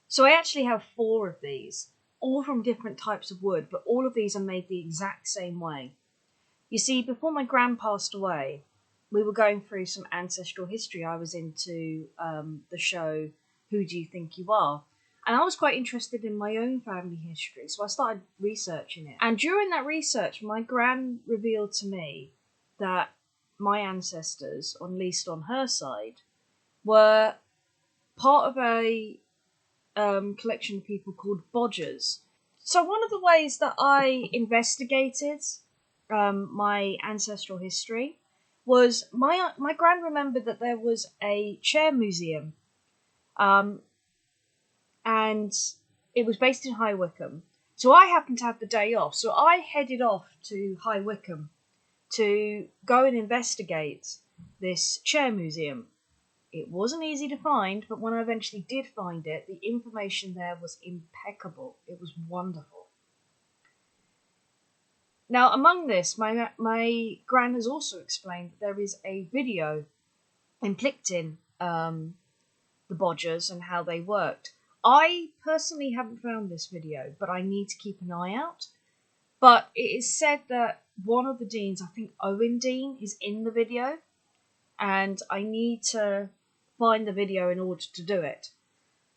So I actually have 4 of these, all from different types of wood, but all of these are made the exact same way. You see, before my gran passed away, we were going through some ancestral history. I was into the show Who Do You Think You Are? And I was quite interested in my own family history, so I started researching it. And during that research, my gran revealed to me that my ancestors, at least on her side, were part of a collection of people called Bodgers. So one of the ways that I investigated my ancestral history was my gran remembered that there was a chair museum, and it was based in High Wycombe. So I happened to have the day off, so I headed off to High Wycombe to go and investigate this chair museum. It wasn't easy to find, but when I eventually did find it, the information there was impeccable. It was wonderful. Now, among this, my gran has also explained that there is a video inflicting the bodgers and how they worked. I personally haven't found this video, but I need to keep an eye out. But it is said that one of the deans, I think Owen Dean, is in the video, and I need to find the video in order to do it.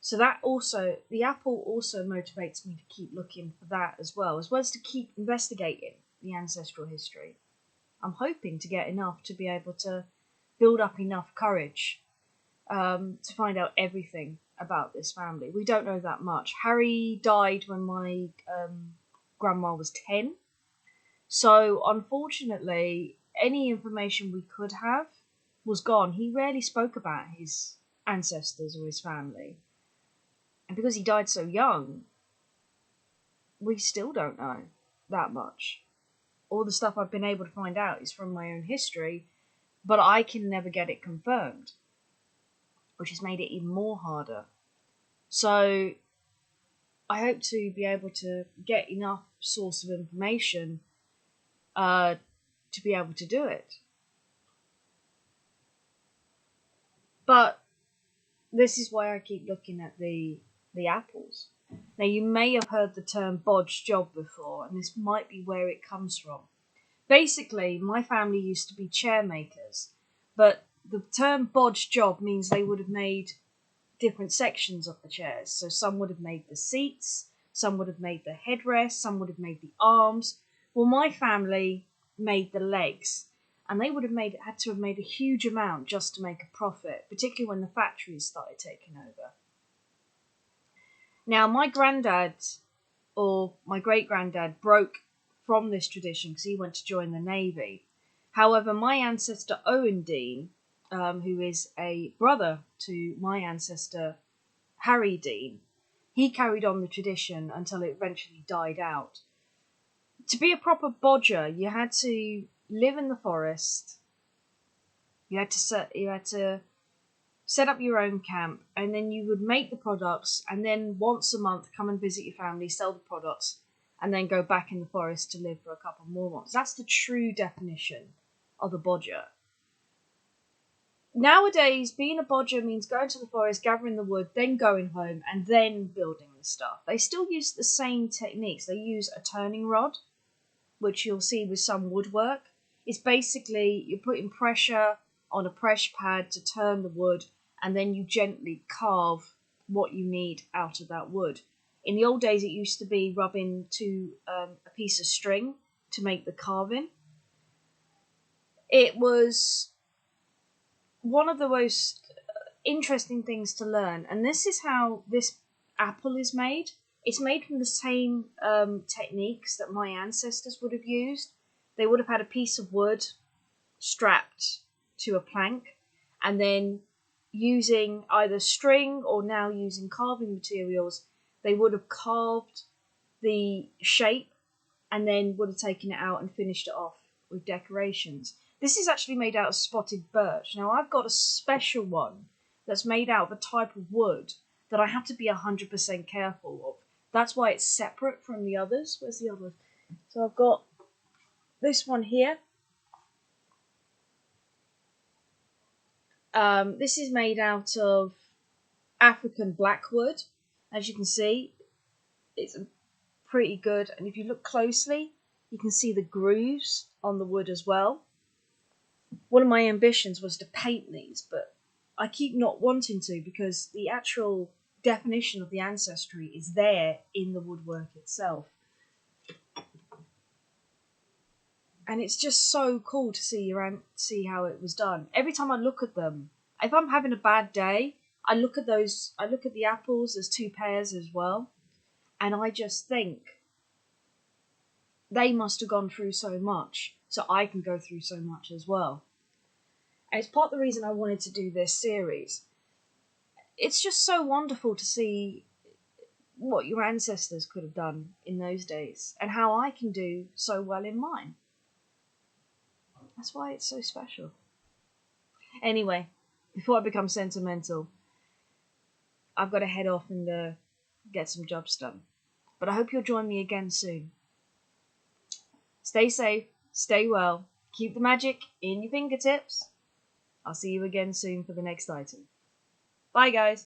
So that also, the apple also motivates me to keep looking for that as well as to keep investigating the ancestral history. I'm hoping to get enough to be able to build up enough courage to find out everything about this family. We don't know that much. Harry died when my grandma was 10. So unfortunately, any information we could have was gone. He rarely spoke about his ancestors or his family. And because he died so young, we still don't know that much. All the stuff I've been able to find out is from my own history, but I can never get it confirmed, which has made it even more harder. So I hope to be able to get enough source of information to be able to do it. But this is why I keep looking at the apples. Now, you may have heard the term bodge job before, and this might be where it comes from. Basically, my family used to be chair makers, but the term bodge job means they would have made different sections of the chairs. So some would have made the seats, some would have made the headrest, some would have made the arms. Well, my family made the legs, and they would have had to have made a huge amount just to make a profit, particularly when the factories started taking over. Now, my granddad, or my great-granddad, broke from this tradition because he went to join the Navy. However, my ancestor Owen Dean, who is a brother to my ancestor Harry Dean, he carried on the tradition until it eventually died out. To be a proper bodger, you had to live in the forest. You had to set up your own camp, and then you would make the products, and then once a month come and visit your family, sell the products, and then go back in the forest to live for a couple more months. That's the true definition of a bodger. Nowadays, being a bodger means going to the forest, gathering the wood, then going home, and then building the stuff. They still use the same techniques. They use a turning rod, which you'll see with some woodwork. It's basically you're putting pressure on a press pad to turn the wood, and then you gently carve what you need out of that wood. In the old days, it used to be rubbing to a piece of string to make the carving. It was one of the most interesting things to learn, and this is how this apple is made. It's made from the same techniques that my ancestors would have used. They would have had a piece of wood strapped to a plank, and then using either string or now using carving materials, they would have carved the shape and then would have taken it out and finished it off with decorations. This is actually made out of spotted birch. Now, I've got a special one that's made out of a type of wood that I have to be 100% careful of. That's why it's separate from the others. Where's the other? So I've got this one here. This is made out of African blackwood. As you can see, it's pretty good, and if you look closely, you can see the grooves on the wood as well. One of my ambitions was to paint these, but I keep not wanting to because the actual definition of the ancestry is there in the woodwork itself. And it's just so cool to see how it was done. Every time I look at them, if I'm having a bad day, I look at the apples, there's 2 pears as well, and I just think they must have gone through so much, so I can go through so much as well. And it's part of the reason I wanted to do this series. It's just so wonderful to see what your ancestors could have done in those days and how I can do so well in mine. That's why it's so special. Anyway, before I become sentimental, I've got to head off and get some jobs done. But I hope you'll join me again soon. Stay safe, stay well, keep the magic in your fingertips. I'll see you again soon for the next item. Bye, guys.